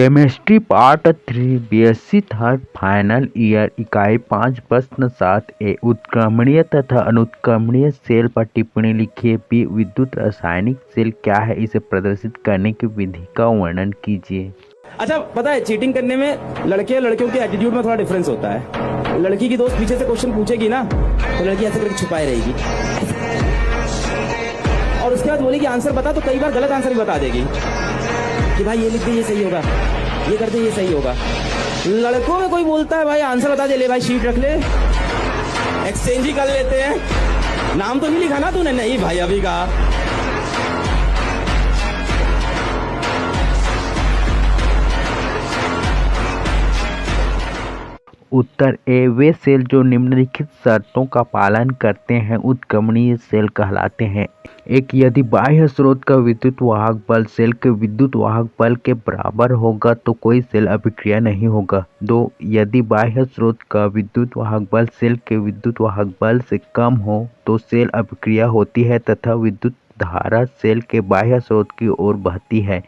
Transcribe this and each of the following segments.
Chemistry part 3 BSc third final year इकाई 5 प्रश्न 7 उत्क्रमणीय तथा अनुत्क्रमणीय सेल पर टिप्पणी लिखिए। बी विद्युत रासायनिक सेल क्या है, इसे प्रदर्शित करने की विधि का वर्णन कीजिए। अच्छा, पता है चीटिंग करने में लड़के और लड़कियों के एटीट्यूड में थोड़ा डिफरेंस होता है। लड़की की दोस्त पीछे से क्वेश्चन पूछेगी ना तो लड़की ऐसे करके छुपाए रहेगी और उसके बाद बोलेगी आंसर बता, तो कई बार गलत आंसर भी बता देगी कि भाई ये लिख दे ये सही होगा, ये कर दे ये सही होगा। लड़कों में कोई बोलता है भाई आंसर बता दे, ले भाई शीट रख ले, एक्सचेंज ही कर लेते हैं। नाम तो नहीं लिखा ना तूने? नहीं भाई अभी कहा। उत्तर ए, वे सेल जो निम्नलिखित शर्तों का पालन करते हैं उत्क्रमणीय सेल कहलाते हैं। एक, यदि बाह्य स्रोत का विद्युत वाहक बल सेल के विद्युत वाहक बल के बराबर होगा तो कोई सेल अभिक्रिया नहीं होगा। 2, यदि बाह्य स्रोत का विद्युत वाहक बल सेल के विद्युत वाहक बल से कम हो तो सेल अभिक्रिया होती है तथा विद्युत धारा सेल के बाह्य स्रोत की ओर बहती है।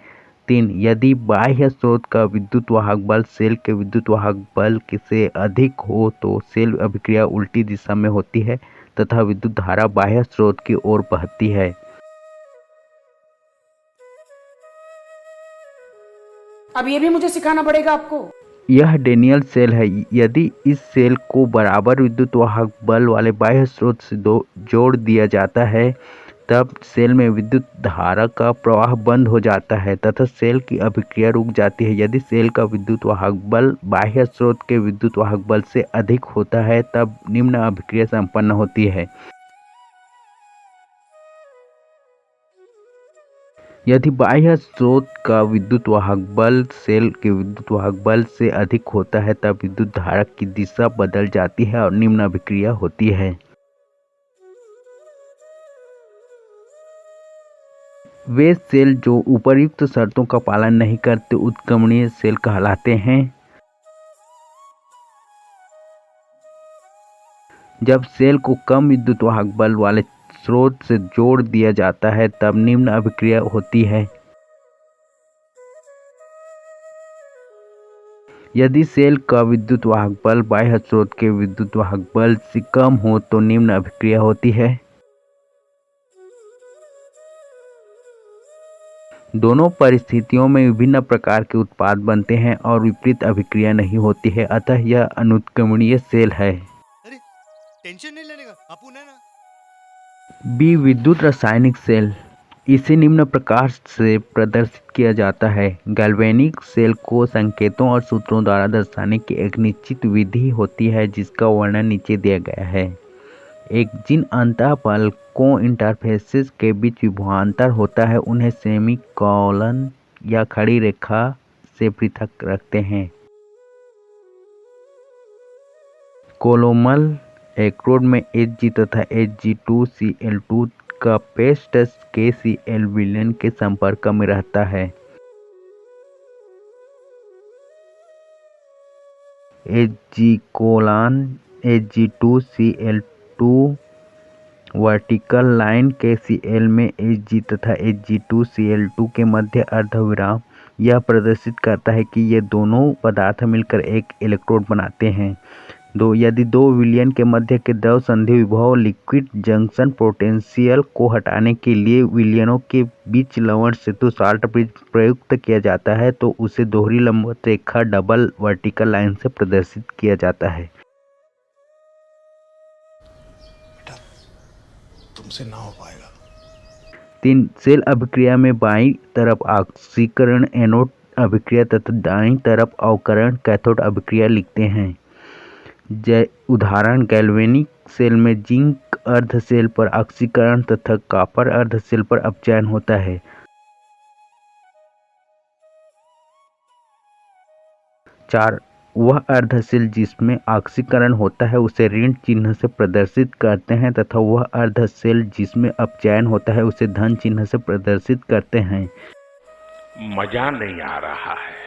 3, यदि बाह्य स्रोत का विद्युत वाहक बल सेल के विद्युत वाहक बल से अधिक हो तो सेल अभिक्रिया उल्टी दिशा में होती है तथा विद्युत धारा बाह्य स्रोत की ओर बहती है। अब ये भी मुझे सिखाना पड़ेगा आपको। यह डेनियल सेल है। यदि इस सेल को बराबर विद्युत वाहक बल वाले बाह्य स्रोत से जोड़ दिया जाता है तब सेल में विद्युत धारा का प्रवाह बंद हो जाता है तथा सेल की अभिक्रिया रुक जाती है। यदि सेल का विद्युत वाहक बल बाह्य स्रोत के विद्युत वाहक बल से अधिक होता है तब निम्न अभिक्रिया संपन्न होती है। यदि बाह्य स्रोत का विद्युत वाहक बल सेल के विद्युत वाहक बल से अधिक होता है तब विद्युत धारा की दिशा बदल जाती है और निम्न अभिक्रिया होती है। वे सेल जो उपर्युक्त शर्तों का पालन नहीं करते उत्क्रमणीय सेल कहलाते हैं। जब सेल को कम विद्युत वाहक बल वाले स्रोत से जोड़ दिया जाता है तब निम्न अभिक्रिया होती है। यदि सेल का विद्युत वाहक बल बाह्य स्रोत के विद्युत वाहक बल से कम हो तो निम्न अभिक्रिया होती है। दोनों परिस्थितियों में विभिन्न प्रकार के उत्पाद बनते हैं और विपरीत अभिक्रिया नहीं होती है, अतः यह अनुत्क्रमणीय सेल है। अरे टेंशन नहीं लेने का, अपुन है ना। बी विद्युत रासायनिक सेल, इसे निम्न प्रकार से प्रदर्शित किया जाता है। गैल्वेनिक सेल को संकेतों और सूत्रों द्वारा दर्शाने की एक निश्चित विधि होती है जिसका वर्णन नीचे दिया गया है। एक, जिन अंतःफलकों इंटरफेसेस के बीच विभवांतर होता है उन्हें सेमीकोलन या खड़ी रेखा से पृथक रखते हैं। कोलोमल इलेक्ट्रोड में Hg तथा Hg2Cl2 का पेस्ट KCl विलयन के संपर्क में रहता है। Hg: Hg2Cl2 vertical line KCl में Hg तथा Hg2Cl2 के मध्य अर्धविराम यह प्रदर्शित करता है कि ये दोनों पदार्थ मिलकर एक इलेक्ट्रोड बनाते हैं। 2, यदि दो विलयन के मध्य के द्रव संधि विभव लिक्विड जंक्शन पोटेंशियल को हटाने के लिए विलयनों के बीच लवण सेतु साल्ट ब्रिज प्रयुक्त किया जाता है तो उसे दोहरी लंबवत रेखा डबल वर्टिकल लाइन से प्रदर्शित किया जाता है। तुमसे ना हो पाएगा। 3, सेल अभिक्रिया में बाईं तरफ ऑक्सीकरण एनोड अभिक्रिया तथा दाईं तरफ अवकरण कैथोड अभिक्रिया लिखते हैं। उदाहरण, गैल्वेनिक सेल में जिंक अर्ध सेल पर ऑक्सीकरण तथा कॉपर अर्ध सेल पर अपचयन होता है। 4, वह अर्ध सेल जिसमें ऑक्सीकरण होता है उसे ऋण चिन्ह से प्रदर्शित करते हैं तथा वह अर्ध सेल जिसमें अपचयन होता है उसे धन चिन्ह से प्रदर्शित करते हैं। मजा नहीं आ रहा है।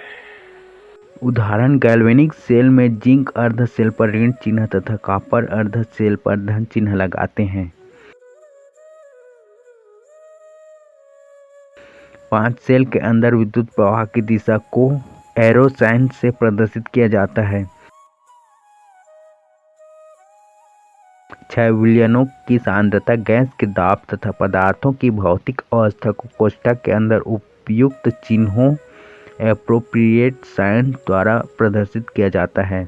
उदाहरण, गैल्वेनिक सेल में जिंक अर्ध सेल पर ऋण चिन्ह तथा कॉपर अर्ध सेल पर धन चिन्ह लगाते हैं। 5, सेल के अंदर विद्युत प्रवाह की दिशा को एरोसाइन से प्रदर्शित किया जाता है। 6 विलयनों की सांद्रता गैस के दाब तथा पदार्थों की भौतिक अवस्था को कोष्ठक के अंदर उपयुक्त चिन्हों एप्रोप्रिएट साइन द्वारा प्रदर्शित किया जाता है।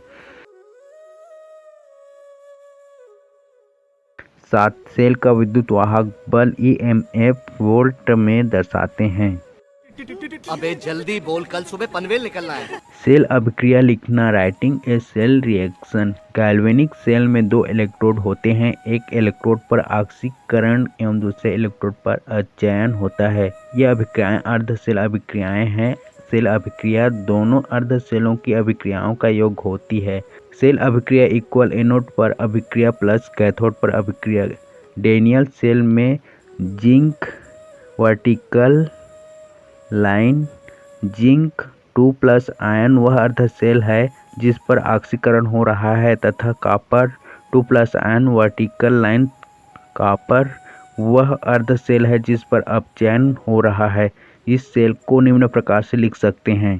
7 सेल का विद्युत वाहक बल EMF वोल्ट में दर्शाते हैं। अबे जल्दी बोल, कल सुबह पनवेल निकलना है। सेल अभिक्रिया लिखना, writing a cell reaction. Galvanic cell में 2 इलेक्ट्रोड होते हैं। एक इलेक्ट्रोड पर ऑक्सीकरण एवं दूसरे इलेक्ट्रोड पर अचयन होता है। ये अभिक्रियाएं अर्ध सेल अभिक्रियाएं हैं। सेल अभिक्रिया दोनों अर्ध सेलों की अभिक्रियाओं का योग होती है। सेल अभिक्रिया इक्वल एनोड पर अभिक्रिया प्लस कैथोड पर अभिक्रिया। डेनियल सेल में zinc vertical line zinc 2+ ion वह अर्ध सेल है जिस पर ऑक्सीकरण हो रहा है तथा copper 2+ ion vertical line copper वह अर्ध सेल है जिस पर अपचयन हो रहा है। इस सेल को निम्न प्रकार से लिख सकते हैं।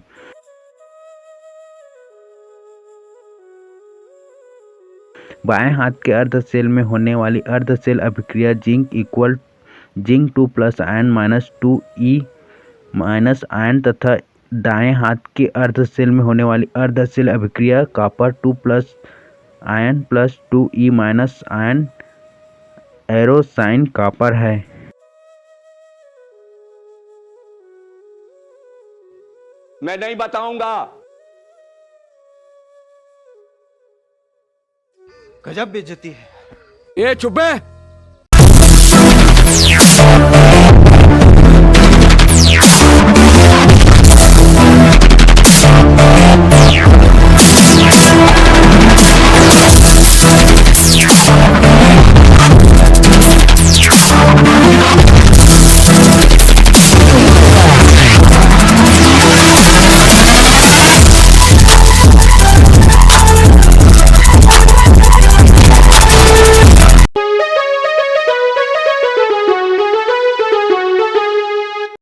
बाएं हाथ के अर्ध सेल में होने वाली अर्ध सेल अभिक्रिया zinc equal zinc 2+ ion -2E ion तथा दाएं हाथ के अर्ध सेल में होने वाली अर्ध सेल अभिक्रिया कॉपर 2+ आयन प्लस 2E आयन एरोसाइन कॉपर है। मैं नहीं बताऊंगा। गजब बेइज्जती है। ये चुप है।